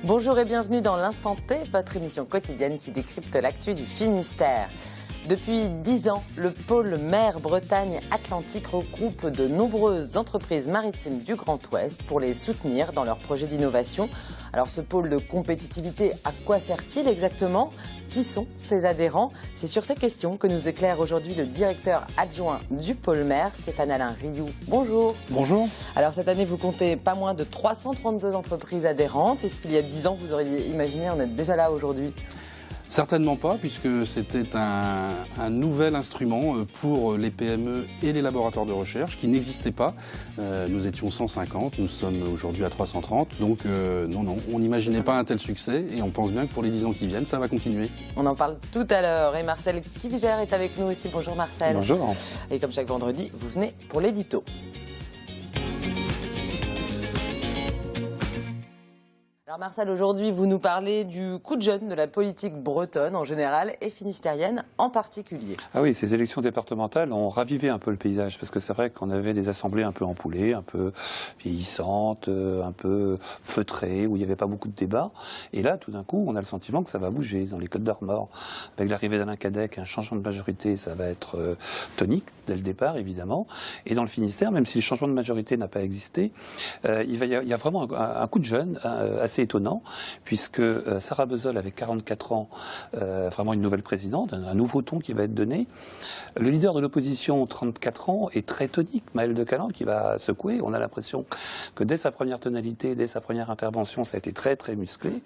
Bonjour et bienvenue dans l'Instant T, votre émission quotidienne qui décrypte l'actu du Finistère. Depuis 10 ans, le pôle mer Bretagne-Atlantique regroupe de nombreuses entreprises maritimes du Grand Ouest pour les soutenir dans leurs projets d'innovation. Alors ce pôle de compétitivité, à quoi sert-il exactement ? Qui sont ses adhérents ? C'est sur ces questions que nous éclaire aujourd'hui le directeur adjoint du pôle mer, Stéphane-Alain Rioux. Bonjour. Bonjour. Alors cette année, vous comptez pas moins de 332 entreprises adhérentes. Est-ce qu'il y a 10 ans, vous auriez imaginé en être déjà là aujourd'hui ? Certainement pas, puisque c'était un nouvel instrument pour les PME et les laboratoires de recherche qui n'existait pas. Nous étions 150, nous sommes aujourd'hui à 330. Donc non, on n'imaginait pas un tel succès et on pense bien que pour les 10 ans qui viennent, ça va continuer. On en parle tout à l'heure. Et Marcel Kivigère est avec nous aussi. Bonjour Marcel. Bonjour. Et comme chaque vendredi, vous venez pour l'édito. Alors Marcel, aujourd'hui, vous nous parlez du coup de jeune de la politique bretonne en général et finistérienne en particulier. Ah oui, ces élections départementales ont ravivé un peu le paysage, parce que c'est vrai qu'on avait des assemblées un peu empoulées, un peu vieillissantes, un peu feutrées, où il n'y avait pas beaucoup de débats. Et là, tout d'un coup, on a le sentiment que ça va bouger dans les Côtes d'Armor. Avec l'arrivée d'Alain Cadec, un changement de majorité, ça va être tonique dès le départ, évidemment. Et dans le Finistère, même si le changement de majorité n'a pas existé, il y a vraiment un coup de jeune assez étonnant, puisque Sarah Bezol, avec 44 ans, vraiment une nouvelle présidente, un nouveau ton qui va être donné. Le leader de l'opposition, 34 ans, est très tonique, Maël de Calan, qui va secouer. On a l'impression que dès sa première tonalité, dès sa première intervention, ça a été très très musclé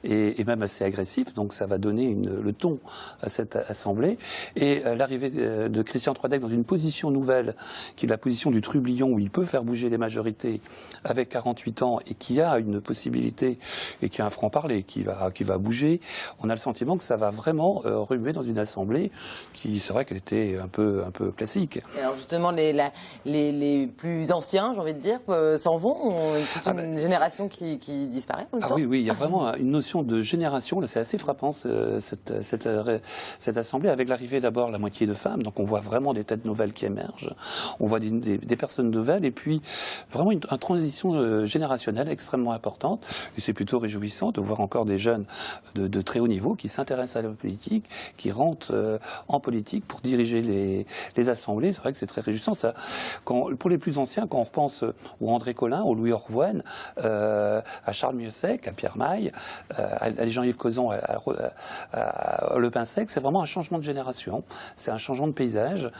et même assez agressif, donc ça va donner le ton à cette assemblée. Et l'arrivée de Christian Troidec dans une position nouvelle, qui est la position du trublion, où il peut faire bouger les majorités avec 48 ans et qui a une possibilité et qui a un franc-parler, qui va bouger, on a le sentiment que ça va vraiment remuer dans une assemblée qui, c'est vrai qu'elle était un peu classique. Et alors justement, les plus anciens, j'ai envie de dire, s'en vont, toute une génération qui disparaît en même temps. Oui, il y a vraiment une notion de génération, là c'est assez frappant cette assemblée, avec l'arrivée d'abord la moitié de femmes, donc on voit vraiment des têtes nouvelles qui émergent, on voit des personnes nouvelles, et puis vraiment une transition générationnelle extrêmement importante. Et c'est plutôt réjouissant de voir encore des jeunes de très haut niveau qui s'intéressent à la politique, qui rentrent en politique pour diriger les assemblées. C'est vrai que c'est très réjouissant. Ça, pour les plus anciens, quand on repense au André Colin, au Louis Orvoine, à Charles Mieusec, à Pierre Maille, à Jean-Yves Causon, à Le Pinsec, c'est vraiment un changement de génération. C'est un changement de paysage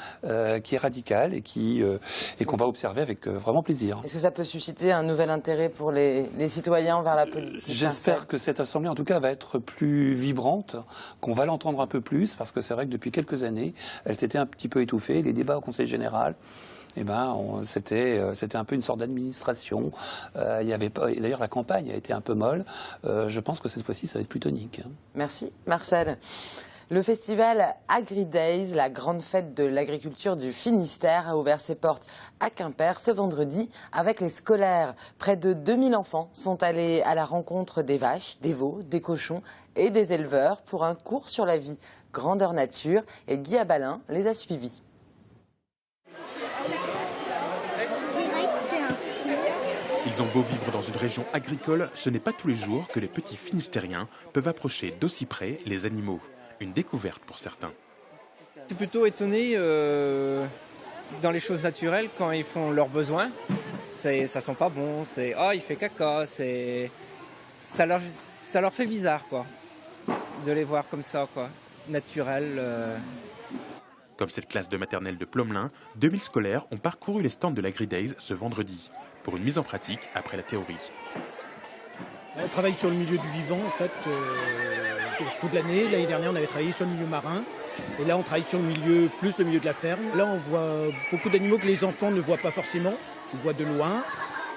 qui est radical et qu'on va observer avec vraiment plaisir. Est-ce que ça peut susciter un nouvel intérêt pour les citoyens vers la politique? J'espère que cette assemblée, en tout cas, va être plus vibrante, qu'on va l'entendre un peu plus, parce que c'est vrai que depuis quelques années, elle s'était un petit peu étouffée. Les débats au Conseil général, c'était un peu une sorte d'administration. D'ailleurs, la campagne a été un peu molle. Je pense que cette fois-ci, ça va être plus tonique. Merci, Marcel. Le festival AgriDays, la grande fête de l'agriculture du Finistère, a ouvert ses portes à Quimper ce vendredi avec les scolaires. Près de 2000 enfants sont allés à la rencontre des vaches, des veaux, des cochons et des éleveurs pour un cours sur la vie grandeur nature. Et Guy Abalin les a suivis. Ils ont beau vivre dans une région agricole, ce n'est pas tous les jours que les petits Finistériens peuvent approcher d'aussi près les animaux. Une découverte pour certains. Je suis plutôt étonné dans les choses naturelles quand ils font leurs besoins. Ça sent pas bon, il fait caca, ça leur fait bizarre quoi, de les voir comme ça quoi, naturel. Comme cette classe de maternelle de Plomelin, 2000 scolaires ont parcouru les stands de l'AgriDays ce vendredi pour une mise en pratique après la théorie. On travaille sur le milieu du vivant en fait toute l'année. L'année dernière on avait travaillé sur le milieu marin et là on travaille sur le milieu de la ferme. Là on voit beaucoup d'animaux que les enfants ne voient pas forcément, ils voient de loin.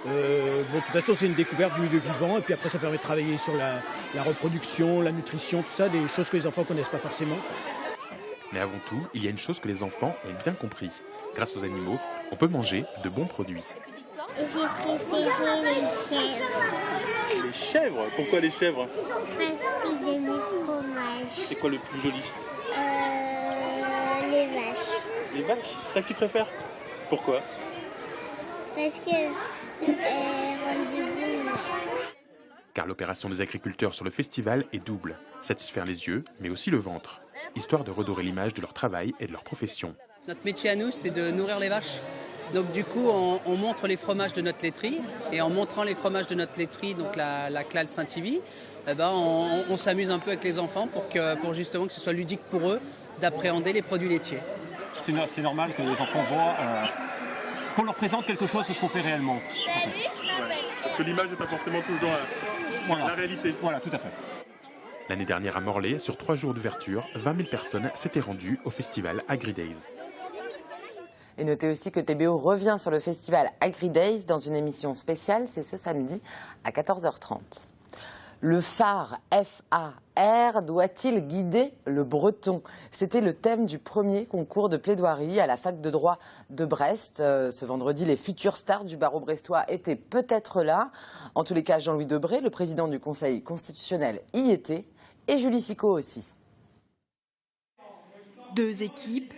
De toute façon c'est une découverte du milieu vivant et puis après ça permet de travailler sur la reproduction, la nutrition, tout ça, des choses que les enfants ne connaissent pas forcément. Mais avant tout, il y a une chose que les enfants ont bien compris. Grâce aux animaux, on peut manger de bons produits. J'ai préféré les chèvres. Les chèvres? Pourquoi les chèvres? Parce qu'ils donnent du fromage. C'est quoi le plus joli? Les vaches. Les vaches? C'est ça que tu préfères? Pourquoi? Parce qu'elles rendent du bon. Car l'opération des agriculteurs sur le festival est double. Satisfaire les yeux, mais aussi le ventre. Histoire de redorer l'image de leur travail et de leur profession. Notre métier à nous, c'est de nourrir les vaches. Donc du coup, on montre les fromages de notre laiterie. Et en montrant les fromages de notre laiterie, donc la Clalle Saint-Ivy, on s'amuse un peu avec les enfants pour justement que ce soit ludique pour eux d'appréhender les produits laitiers. C'est normal que les enfants voient qu'on leur présente quelque chose de ce qu'on fait réellement. Parce que l'image n'est pas forcément toujours la réalité. Voilà, tout à fait. L'année dernière à Morlaix, sur 3 jours d'ouverture, 20 000 personnes s'étaient rendues au festival AgriDays. Et notez aussi que TBO revient sur le festival AgriDays dans une émission spéciale, c'est ce samedi à 14h30. Le phare F-A-R doit-il guider le breton? C'était le thème du premier concours de plaidoirie à la fac de droit de Brest. Ce vendredi, les futures stars du barreau brestois étaient peut-être là. En tous les cas, Jean-Louis Debré, le président du Conseil constitutionnel, y était, et Julie Sicot aussi. 2 équipes,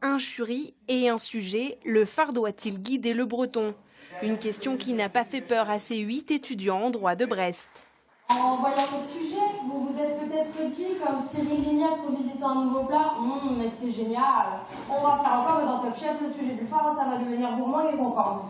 un jury et un sujet. Le phare doit-il guider le breton? Une question qui n'a pas fait peur à ces 8 étudiants en droit de Brest. En voyant le sujet, vous vous êtes peut-être dit, comme Cyril Lignac revisitant un nouveau plat, mais c'est génial, on va faire encore dans Top Chef le sujet du phare, ça va devenir gourmand et concorde.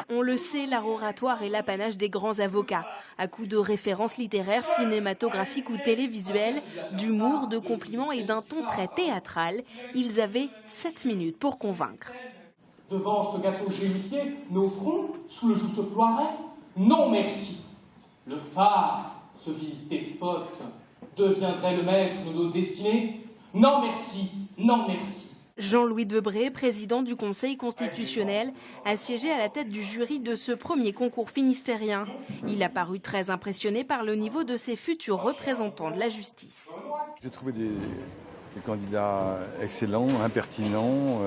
On le sait, l'art oratoire est l'apanage des grands avocats. À coups de références littéraires, cinématographiques ou télévisuelles, d'humour, de compliments et d'un ton très théâtral, ils avaient 7 minutes pour convaincre. Devant ce gâteau gélifié, nos fronts, sous le joug se ploieraient. Non merci. Le phare, ce vil despote, deviendrait le maître de nos destinées. Non merci, non merci. Jean-Louis Debré, président du Conseil constitutionnel, a siégé à la tête du jury de ce premier concours finistérien. Il a paru très impressionné par le niveau de ses futurs représentants de la justice. J'ai trouvé des candidats excellents, impertinents,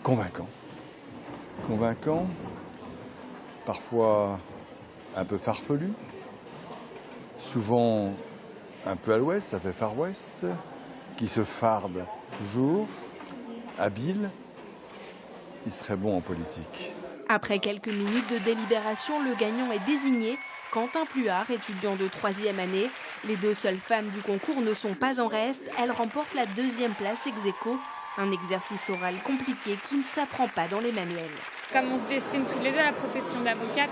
convaincants, parfois un peu farfelus, souvent un peu à l'ouest, ça fait Far West, qui se farde toujours, habile. Il serait bon en politique. Après quelques minutes de délibération, le gagnant est désigné. Quentin Pluart, étudiant de 3e année. Les 2 seules femmes du concours ne sont pas en reste. Elles remportent la 2e place ex aequo. Un exercice oral compliqué qui ne s'apprend pas dans les manuels. Comme on se destine toutes les deux à la profession d'avocate,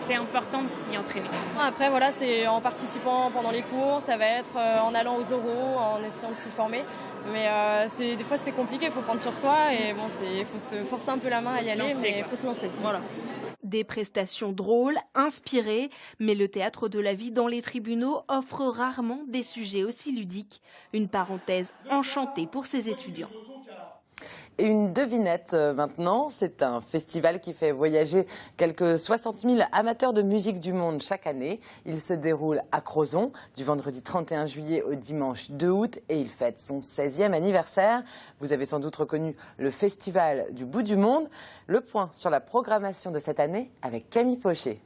c'est important de s'y entraîner. Après, voilà, c'est en participant pendant les cours, ça va être en allant aux oraux, en essayant de s'y former. Mais des fois, c'est compliqué, il faut prendre sur soi et bon, il faut se forcer un peu la main à y aller, mais il faut se lancer. Voilà. Des prestations drôles, inspirées, mais le théâtre de la vie dans les tribunaux offre rarement des sujets aussi ludiques. Une parenthèse enchantée pour ces étudiants. Et une devinette maintenant, c'est un festival qui fait voyager quelques 60 000 amateurs de musique du monde chaque année. Il se déroule à Crozon du vendredi 31 juillet au dimanche 2 août et il fête son 16e anniversaire. Vous avez sans doute reconnu le festival du bout du monde. Le point sur la programmation de cette année avec Camille Pochet.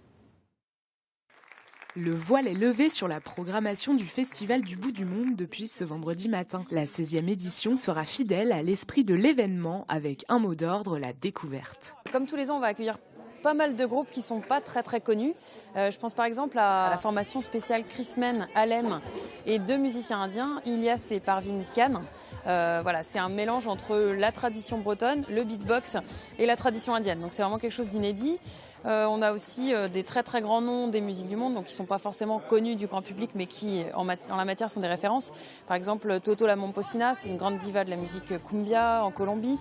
Le voile est levé sur la programmation du Festival du bout du monde depuis ce vendredi matin. La 16e édition sera fidèle à l'esprit de l'événement avec un mot d'ordre, la découverte. Comme tous les ans, on va accueillir pas mal de groupes qui sont pas très connus. Je pense par exemple à la formation spéciale Chris Men, Alem et 2 musiciens indiens, Ilyas et Parvin Khan. Voilà, c'est un mélange entre la tradition bretonne, le beatbox et la tradition indienne. Donc c'est vraiment quelque chose d'inédit. On a aussi des très grands noms des musiques du monde, donc qui ne sont pas forcément connus du grand public, mais qui en la matière sont des références. Par exemple, Toto la Momposina, c'est une grande diva de la musique cumbia en Colombie.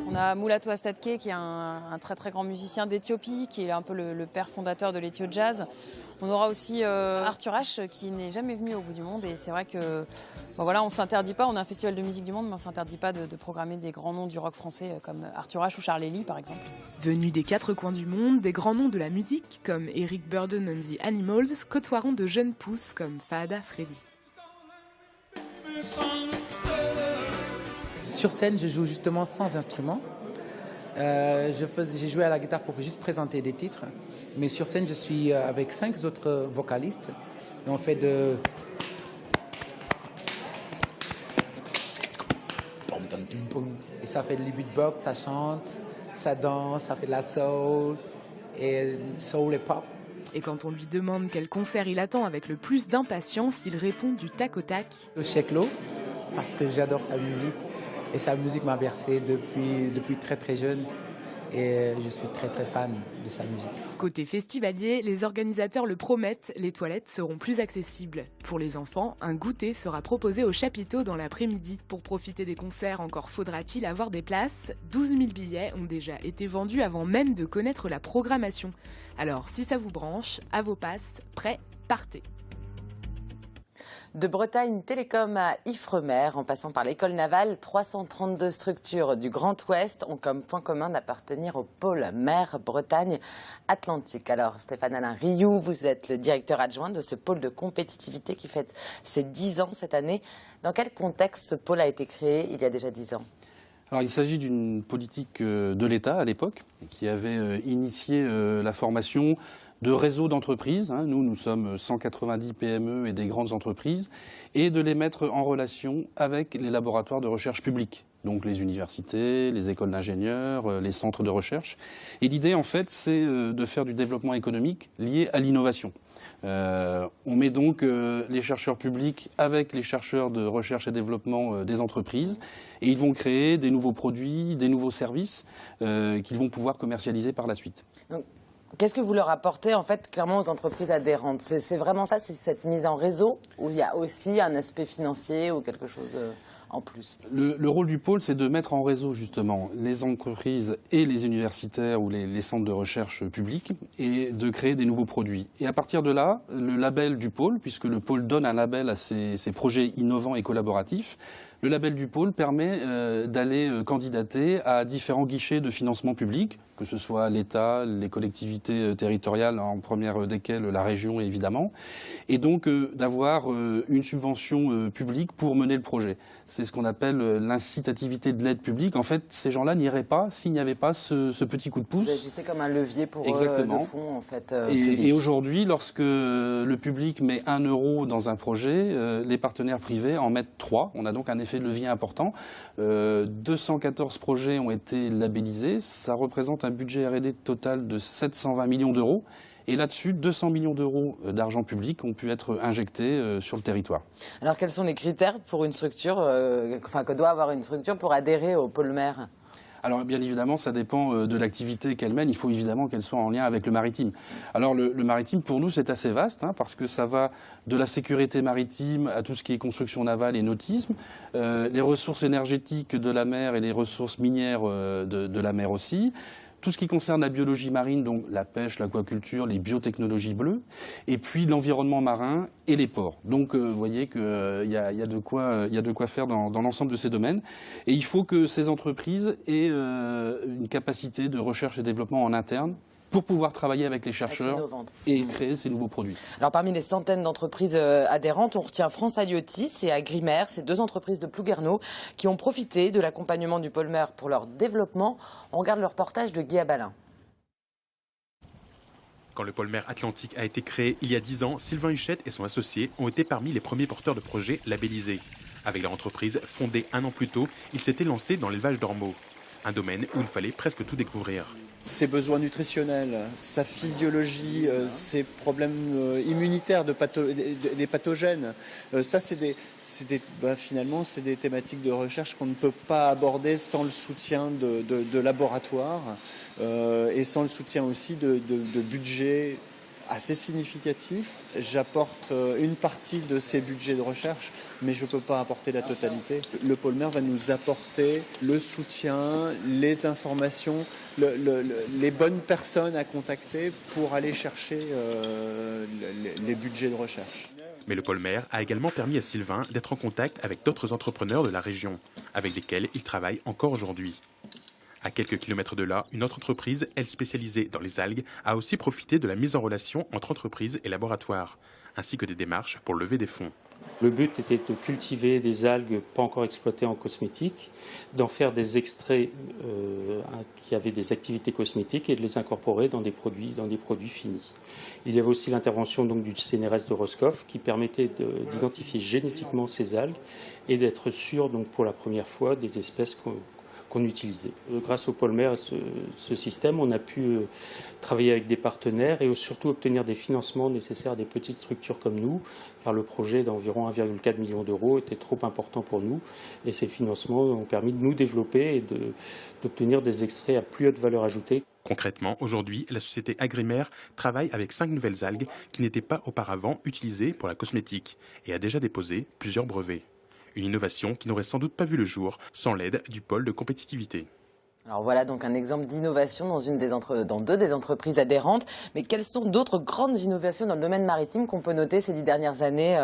On a Mulatu Astatke qui est un très grand musicien d'Éthiopie, qui est un peu le père fondateur de l'Ethio Jazz. On aura aussi Arthur H qui n'est jamais venu au bout du monde et c'est vrai que voilà, on s'interdit pas, on a un festival de musique du monde mais on s'interdit pas de programmer des grands noms du rock français comme Arthur H ou Charles Ely par exemple. Venus des 4 coins du monde, des grands noms de la musique comme Eric Burdon and the Animals côtoieront de jeunes pousses comme Fahada Freddy. Sur scène, je joue justement sans instrument. J'ai joué à la guitare pour juste présenter des titres. Mais sur scène, je suis avec 5 autres vocalistes. Et on fait Et ça fait de beatbox, ça chante, ça danse, ça fait de la soul et pop. Et quand on lui demande quel concert il attend avec le plus d'impatience, il répond du tac au tac. Sheklo, parce que j'adore sa musique. Et sa musique m'a bercé depuis très très jeune. Et je suis très très fan de sa musique. Côté festivalier, les organisateurs le promettent, les toilettes seront plus accessibles. Pour les enfants, un goûter sera proposé au chapiteau dans l'après-midi. Pour profiter des concerts, encore faudra-t-il avoir des places. 12 000 billets ont déjà été vendus avant même de connaître la programmation. Alors si ça vous branche, à vos passes, prêts, partez. De Bretagne Télécom à Ifremer, en passant par l'école navale, 332 structures du Grand Ouest ont comme point commun d'appartenir au pôle mer Bretagne Atlantique. Alors Stéphane-Alain Rioux, vous êtes le directeur adjoint de ce pôle de compétitivité qui fête ses 10 ans cette année. Dans quel contexte ce pôle a été créé il y a déjà 10 ans ? Alors, il s'agit d'une politique de l'État à l'époque qui avait initié la formation de réseaux d'entreprises, nous sommes 190 PME et des grandes entreprises, et de les mettre en relation avec les laboratoires de recherche publics, donc les universités, les écoles d'ingénieurs, les centres de recherche. Et l'idée, en fait, c'est de faire du développement économique lié à l'innovation. On met donc les chercheurs publics avec les chercheurs de recherche et développement des entreprises, et ils vont créer des nouveaux produits, des nouveaux services qu'ils vont pouvoir commercialiser par la suite. Donc, qu'est-ce que vous leur apportez en fait clairement aux entreprises adhérentes ? C'est vraiment ça, c'est cette mise en réseau, où il y a aussi un aspect financier ou quelque chose en plus ? Le rôle du pôle, c'est de mettre en réseau justement les entreprises et les universitaires ou les centres de recherche publics et de créer des nouveaux produits. Et à partir de là, le label du pôle, puisque le pôle donne un label à ces projets innovants et collaboratifs, le label du pôle permet d'aller candidater à différents guichets de financement public, que ce soit l'État, les collectivités territoriales, en première desquelles la région évidemment, et donc d'avoir une subvention publique pour mener le projet. C'est ce qu'on appelle l'incitativité de l'aide publique. En fait, ces gens-là n'iraient pas s'il n'y avait pas ce petit coup de pouce. Vous agissez comme un levier pour Exactement. le fonds en fait. Et aujourd'hui, lorsque le public met 1 euro dans un projet, les partenaires privés en mettent 3. On a donc un effet de levier important. 214 projets ont été labellisés. Ça représente un budget R&D total de 720 millions d'euros. Et là-dessus, 200 millions d'euros d'argent public ont pu être injectés sur le territoire. Alors, quels sont les critères pour une structure, que doit avoir une structure pour adhérer au pôle mer ? Alors bien évidemment, ça dépend de l'activité qu'elle mène. Il faut évidemment qu'elle soit en lien avec le maritime. Alors le maritime, pour nous, c'est assez vaste, parce que ça va de la sécurité maritime à tout ce qui est construction navale et nautisme, les ressources énergétiques de la mer et les ressources minières de la mer aussi. Tout ce qui concerne la biologie marine, donc la pêche, l'aquaculture, les biotechnologies bleues, et puis l'environnement marin et les ports. Donc vous voyez qu'il y a de quoi faire dans l'ensemble de ces domaines. Et il faut que ces entreprises aient une capacité de recherche et développement en interne pour pouvoir travailler avec les chercheurs et créer ces nouveaux produits. Alors parmi les centaines d'entreprises adhérentes, on retient France Aliotis et Agrimer, ces 2 entreprises de Plouguerneau qui ont profité de l'accompagnement du pôle mer pour leur développement. On regarde le reportage de Guy Abalin. Quand le pôle mer Atlantique a été créé il y a 10 ans, Sylvain Huchette et son associé ont été parmi les premiers porteurs de projets labellisés. Avec leur entreprise fondée 1 an plus tôt, ils s'étaient lancés dans l'élevage d'ormeaux, un domaine où il fallait presque tout découvrir. Ses besoins nutritionnels, sa physiologie, ses problèmes immunitaires, les pathogènes, ça finalement c'est des thématiques de recherche qu'on ne peut pas aborder sans le soutien de laboratoires et sans le soutien aussi de budgets assez significatif. J'apporte une partie de ces budgets de recherche, mais je ne peux pas apporter la totalité. Le pôle mer va nous apporter le soutien, les informations, les bonnes personnes à contacter pour aller chercher les budgets de recherche. Mais le pôle mer a également permis à Sylvain d'être en contact avec d'autres entrepreneurs de la région, avec lesquels il travaille encore aujourd'hui. À quelques kilomètres de là, une autre entreprise, elle spécialisée dans les algues, a aussi profité de la mise en relation entre entreprises et laboratoires, ainsi que des démarches pour lever des fonds. Le but était de cultiver des algues pas encore exploitées en cosmétique, d'en faire des extraits qui avaient des activités cosmétiques et de les incorporer dans des produits finis. Il y avait aussi l'intervention donc du CNRS de Roscoff qui permettait d'identifier génétiquement ces algues et d'être sûr donc pour la première fois des espèces qu'on utilisait. Grâce au pôle mer et ce système, on a pu travailler avec des partenaires et surtout obtenir des financements nécessaires à des petites structures comme nous, car le projet d'environ 1,4 million d'euros était trop important pour nous et ces financements ont permis de nous développer et d'obtenir des extraits à plus haute valeur ajoutée. Concrètement, aujourd'hui, la société Agrimer travaille avec 5 nouvelles algues qui n'étaient pas auparavant utilisées pour la cosmétique et a déjà déposé plusieurs brevets. Une innovation qui n'aurait sans doute pas vu le jour sans l'aide du pôle de compétitivité. Alors voilà donc un exemple d'innovation dans deux des entreprises adhérentes. Mais quelles sont d'autres grandes innovations dans le domaine maritime qu'on peut noter ces 10 dernières années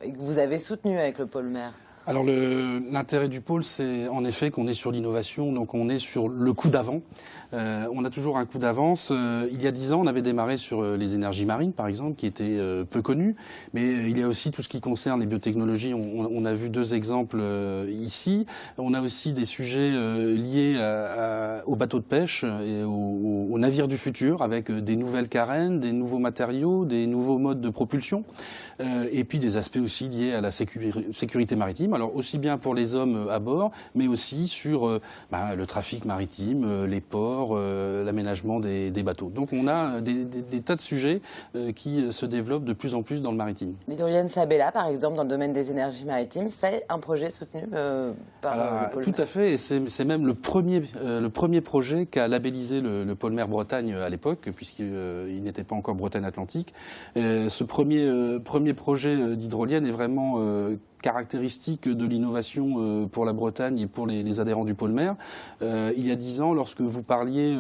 et que vous avez soutenues avec le pôle mer ? Alors l'intérêt du pôle, c'est en effet qu'on est sur l'innovation, donc on est sur le coup d'avant. On a toujours un coup d'avance. Il y a 10 ans, on avait démarré sur les énergies marines, par exemple, qui étaient peu connues. Mais il y a aussi tout ce qui concerne les biotechnologies. On a vu 2 exemples ici. On a aussi des sujets liés aux bateaux de pêche et aux navires du futur, avec des nouvelles carènes, des nouveaux matériaux, des nouveaux modes de propulsion. Et puis des aspects aussi liés à la sécurité maritime. Alors aussi bien pour les hommes à bord, mais aussi sur le trafic maritime, les ports, l'aménagement des bateaux. Donc on a des tas de sujets qui se développent de plus en plus dans le maritime. L'hydrolienne Sabella, par exemple, dans le domaine des énergies maritimes, c'est un projet soutenu par le pôle Tout à fait, et c'est même le premier projet qu'a labellisé le pôle mer Bretagne à l'époque, puisqu'il n'était pas encore Bretagne Atlantique. Ce premier projet d'hydrolienne est vraiment caractéristique de l'innovation pour la Bretagne et pour les adhérents du pôle mer. Il y a 10 ans, lorsque vous parliez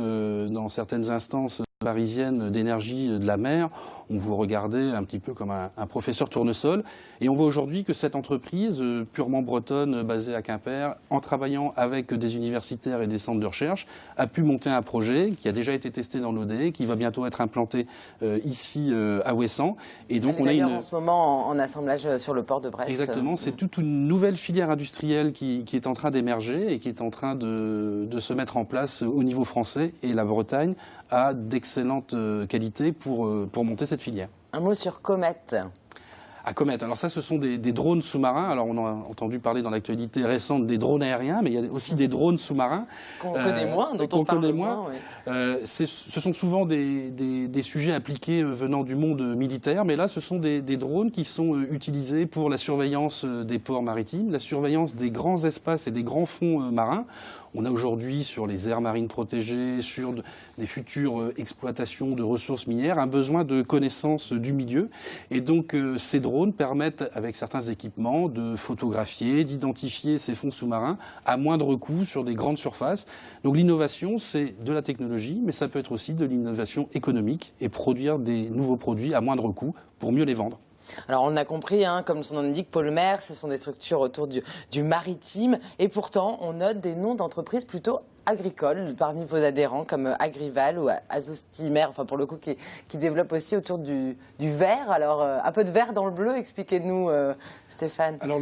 dans certaines instances parisiennes d'énergie de la mer, on vous regardait un petit peu comme un professeur tournesol. Et on voit aujourd'hui que cette entreprise purement bretonne, basée à Quimper, en travaillant avec des universitaires et des centres de recherche, a pu monter un projet qui a déjà été testé dans l'OD, qui va bientôt être implanté ici à Ouessant. Et donc on a en ce moment en assemblage sur le port de Brest. Exactement, c'est toute une nouvelle filière industrielle qui est en train d'émerger et qui est en train de se mettre en place au niveau français. Et la Bretagne a d'excellentes qualités pour monter cette filière. Un mot sur Comet. À Comet. Alors ça, ce sont des drones sous-marins. Alors on a entendu parler dans l'actualité récente des drones aériens, mais il y a aussi des drones sous-marins. Qu'on connaît moins, dont on parle moins. Oui. Ce sont souvent des sujets appliqués venant du monde militaire, mais là, ce sont des drones qui sont utilisés pour la surveillance des ports maritimes, la surveillance des grands espaces et des grands fonds marins. On a aujourd'hui sur les aires marines protégées, sur des futures exploitations de ressources minières, un besoin de connaissance du milieu. Et donc ces drones permettent, avec certains équipements, de photographier, d'identifier ces fonds sous-marins à moindre coût sur des grandes surfaces. Donc l'innovation, c'est de la technologie, mais ça peut être aussi de l'innovation économique et produire des nouveaux produits à moindre coût pour mieux les vendre. Alors on a compris, comme son nom l'indique, pôle mer, ce sont des structures autour du maritime. Et pourtant, on note des noms d'entreprises plutôt agricoles parmi vos adhérents, comme Agrival ou Azostimer, enfin pour le coup, qui développent aussi autour du vert. Alors un peu de vert dans le bleu, expliquez-nous Stéphane. Alors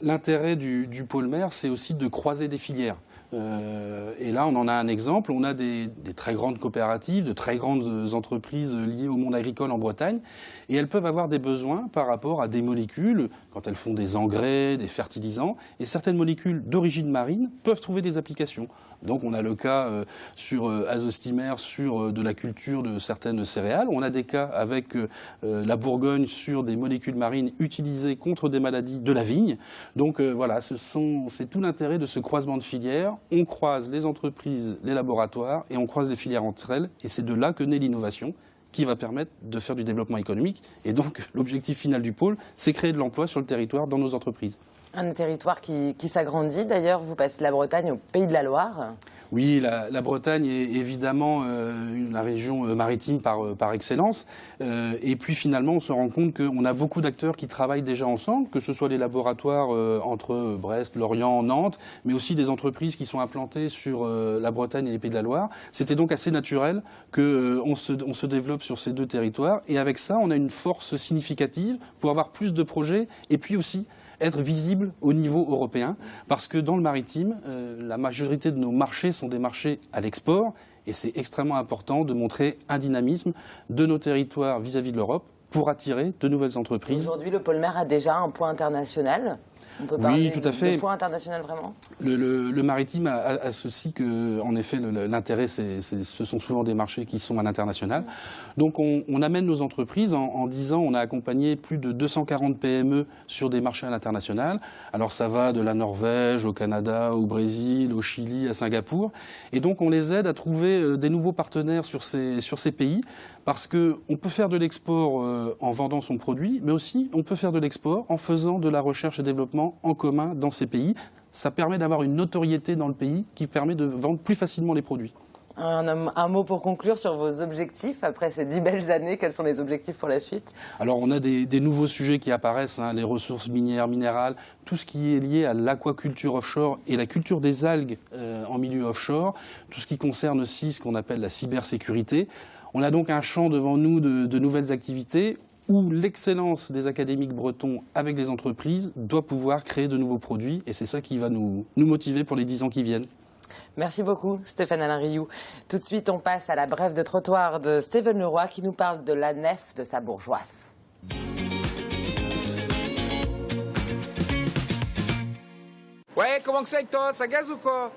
l'intérêt du pôle mer, c'est aussi de croiser des filières. Et là, on en a un exemple. On a des très grandes coopératives, de très grandes entreprises liées au monde agricole en Bretagne. Et elles peuvent avoir des besoins par rapport à des molécules, quand elles font des engrais, des fertilisants. Et certaines molécules d'origine marine peuvent trouver des applications. Donc on a le cas sur Azostimer, sur de la culture de certaines céréales. On a des cas avec la Bourgogne sur des molécules marines utilisées contre des maladies de la vigne. Donc voilà, c'est tout l'intérêt de ce croisement de filières. On croise les entreprises, les laboratoires et on croise les filières entre elles. Et c'est de là que naît l'innovation qui va permettre de faire du développement économique. Et donc l'objectif final du pôle, c'est créer de l'emploi sur le territoire dans nos entreprises. Un territoire qui s'agrandit. D'ailleurs, vous passez de la Bretagne au Pays de la Loire. Oui, la Bretagne est évidemment la région maritime par excellence. Et puis finalement, on se rend compte qu'on a beaucoup d'acteurs qui travaillent déjà ensemble, que ce soit les laboratoires entre Brest, Lorient, Nantes, mais aussi des entreprises qui sont implantées sur la Bretagne et les Pays de la Loire. C'était donc assez naturel qu'on se développe sur ces deux territoires. Et avec ça, on a une force significative pour avoir plus de projets et puis aussi être visible au niveau européen, parce que dans le maritime, la majorité de nos marchés sont des marchés à l'export, et c'est extrêmement important de montrer un dynamisme de nos territoires vis-à-vis de l'Europe pour attirer de nouvelles entreprises. Aujourd'hui, le pôle mer a déjà un point international. On peut parler tout à fait. de point international vraiment. Le maritime a ceci que, en effet, l'intérêt, ce sont souvent des marchés qui sont à l'international. Donc on amène nos entreprises. En 10 ans, on a accompagné plus de 240 PME sur des marchés à l'international. Alors ça va de la Norvège au Canada, au Brésil, au Chili, à Singapour. Et donc on les aide à trouver des nouveaux partenaires sur ces pays, parce qu'on peut faire de l'export en vendant son produit, mais aussi on peut faire de l'export en faisant de la recherche et développement en commun dans ces pays. Ça permet d'avoir une notoriété dans le pays qui permet de vendre plus facilement les produits. Un mot pour conclure sur vos objectifs après ces 10 belles années. Quels sont les objectifs pour la suite? Alors on a des nouveaux sujets qui apparaissent, les ressources minières, minérales, tout ce qui est lié à l'aquaculture offshore et la culture des algues en milieu offshore, tout ce qui concerne aussi ce qu'on appelle la cybersécurité. On a donc un champ devant nous de nouvelles activités où l'excellence des académiques bretons avec les entreprises doit pouvoir créer de nouveaux produits, et c'est ça qui va nous motiver pour les 10 ans qui viennent. Merci beaucoup Stéphane Alain Rioux. Tout de suite, on passe à la brève de trottoir de Stéphane Leroy qui nous parle de la nef de sa bourgeoise. Ouais, comment que c'est avec toi? Ça gaze ou quoi?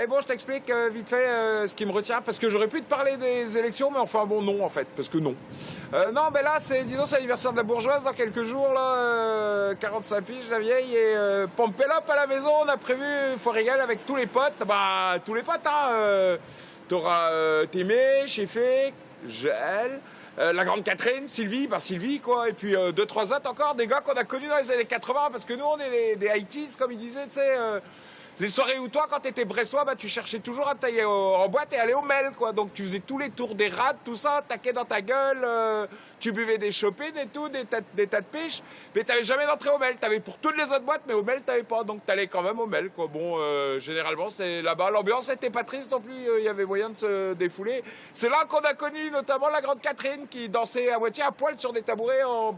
Eh bon, je t'explique vite fait ce qui me retient, parce que j'aurais pu te parler des élections, mais enfin bon, non en fait, parce que non. Non, mais là, c'est l'anniversaire de la bourgeoise dans quelques jours, là, 45 piges, la vieille, et Pompélope à la maison, on a prévu une fois régal avec tous les potes, bah, tous les potes, hein. T'auras Témé, Chéfé, Gel, la grande Catherine, Sylvie, bah Sylvie, quoi, et puis 2-3 autres encore, des gars qu'on a connus dans les années 80, parce que nous, on est des 80s, comme ils disaient, tu sais. Les soirées où toi, quand t'étais bressois, bah, tu cherchais toujours à tailler en boîte et aller au mel, quoi. Donc tu faisais tous les tours des rades, tout ça, taquais dans ta gueule, tu buvais des chopines et tout, des tas de piches, mais t'avais jamais d'entrée au mel. T'avais pour toutes les autres boîtes, mais au mel, t'avais pas. Donc t'allais quand même au mel, quoi. Bon, généralement, c'est là-bas. L'ambiance était pas triste non plus, il y avait moyen de se défouler. C'est là qu'on a connu notamment la grande Catherine qui dansait à moitié à poil sur des tabourets en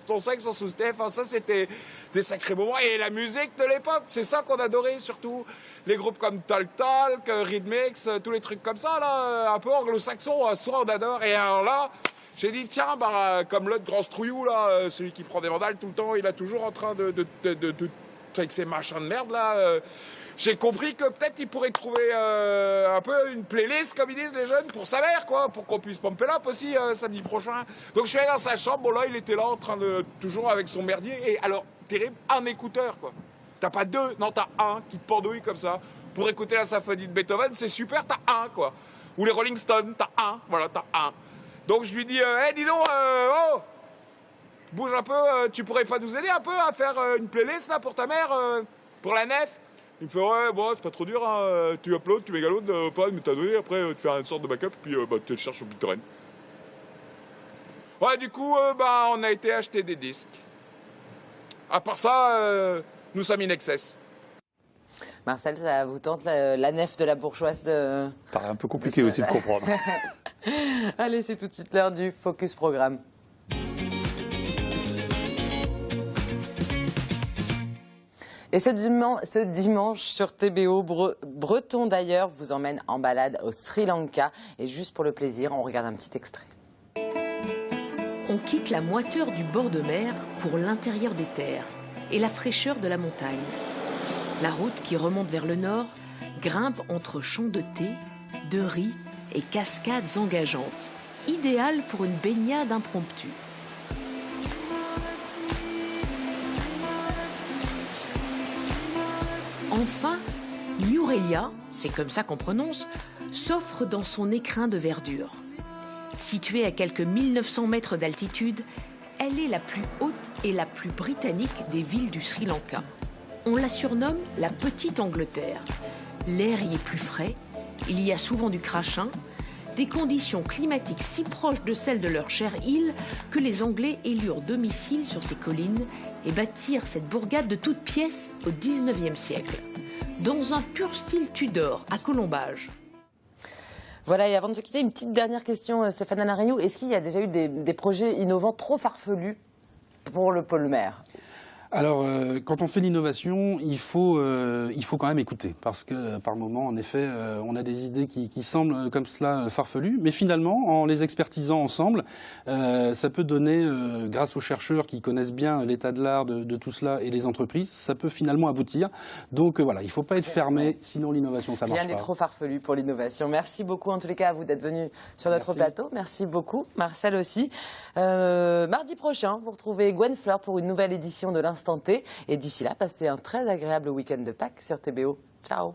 son sexe, son sous-step, enfin, ça c'était des sacrés moments. Et la musique de l'époque, c'est ça qu'on adorait surtout. Les groupes comme Talk Talk, Rhythmix, tous les trucs comme ça, là, un peu anglo-saxon, soit on adore. Et alors là, j'ai dit, tiens, bah, comme l'autre grand strouillou, là, celui qui prend des vandales tout le temps, il est toujours en train de avec ces machins de merde, là. J'ai compris que peut-être il pourrait trouver un peu une playlist, comme ils disent les jeunes, pour sa mère, quoi, pour qu'on puisse pomper là aussi samedi prochain. Donc je suis allé dans sa chambre, bon là il était là en train de, toujours avec son merdier, et alors, terrible, un écouteur, quoi. T'as pas deux, non t'as un qui te pendouille comme ça. Pour écouter la symphonie de Beethoven, c'est super, t'as un, quoi. Ou les Rolling Stones, t'as un, voilà, t'as un. Donc je lui dis, dis donc, oh, bouge un peu, tu pourrais pas nous aider un peu à faire une playlist là pour ta mère, pour la nef? Il me fait, ouais, bon, c'est pas trop dur, hein. Tu uploads, tu mégalodes, pas de métadonnées, après tu fais une sorte de backup, puis bah, tu le cherches sur BitTorrent. Ouais, du coup, bah, on a été acheter des disques. À part ça, nous sommes in excess. Marcel, ça vous tente la nef de la bourgeoise de... Paraît un peu compliqué aussi de comprendre. Allez, c'est tout de suite l'heure du Focus Programme. Et ce dimanche sur TBO, Breton d'ailleurs vous emmène en balade au Sri Lanka. Et juste pour le plaisir, on regarde un petit extrait. On quitte la moiteur du bord de mer pour l'intérieur des terres et la fraîcheur de la montagne. La route qui remonte vers le nord grimpe entre champs de thé, de riz et cascades engageantes. Idéal pour une baignade impromptue. Enfin, Nurelia, c'est comme ça qu'on prononce, s'offre dans son écrin de verdure. Située à quelques 1900 mètres d'altitude, elle est la plus haute et la plus britannique des villes du Sri Lanka. On la surnomme la Petite Angleterre. L'air y est plus frais Il y a souvent du crachin, des conditions climatiques si proches de celles de leur chère île que les Anglais élurent domicile sur ces collines et bâtirent cette bourgade de toutes pièces au XIXe siècle, dans un pur style Tudor à colombage. Voilà, et avant de se quitter, une petite dernière question, Stéphane Alariou. Est-ce qu'il y a déjà eu des projets innovants trop farfelus pour le pôle mer ? Alors, quand on fait l'innovation, il faut quand même écouter, parce que par moment, en effet, on a des idées qui semblent comme cela farfelues, mais finalement, en les expertisant ensemble, ça peut donner, grâce aux chercheurs qui connaissent bien l'état de l'art de tout cela et les entreprises, ça peut finalement aboutir. Donc voilà, il ne faut pas être fermé, sinon l'innovation, ça marche pas. Rien n'est trop farfelu pour l'innovation. Merci beaucoup, en tous les cas, à vous d'être venu sur notre plateau. Merci beaucoup, Marcel aussi. Mardi prochain, vous retrouvez Gwen Fleur pour une nouvelle édition de l'Instant T. Et d'ici là, passez un très agréable week-end de Pâques sur TBO. Ciao.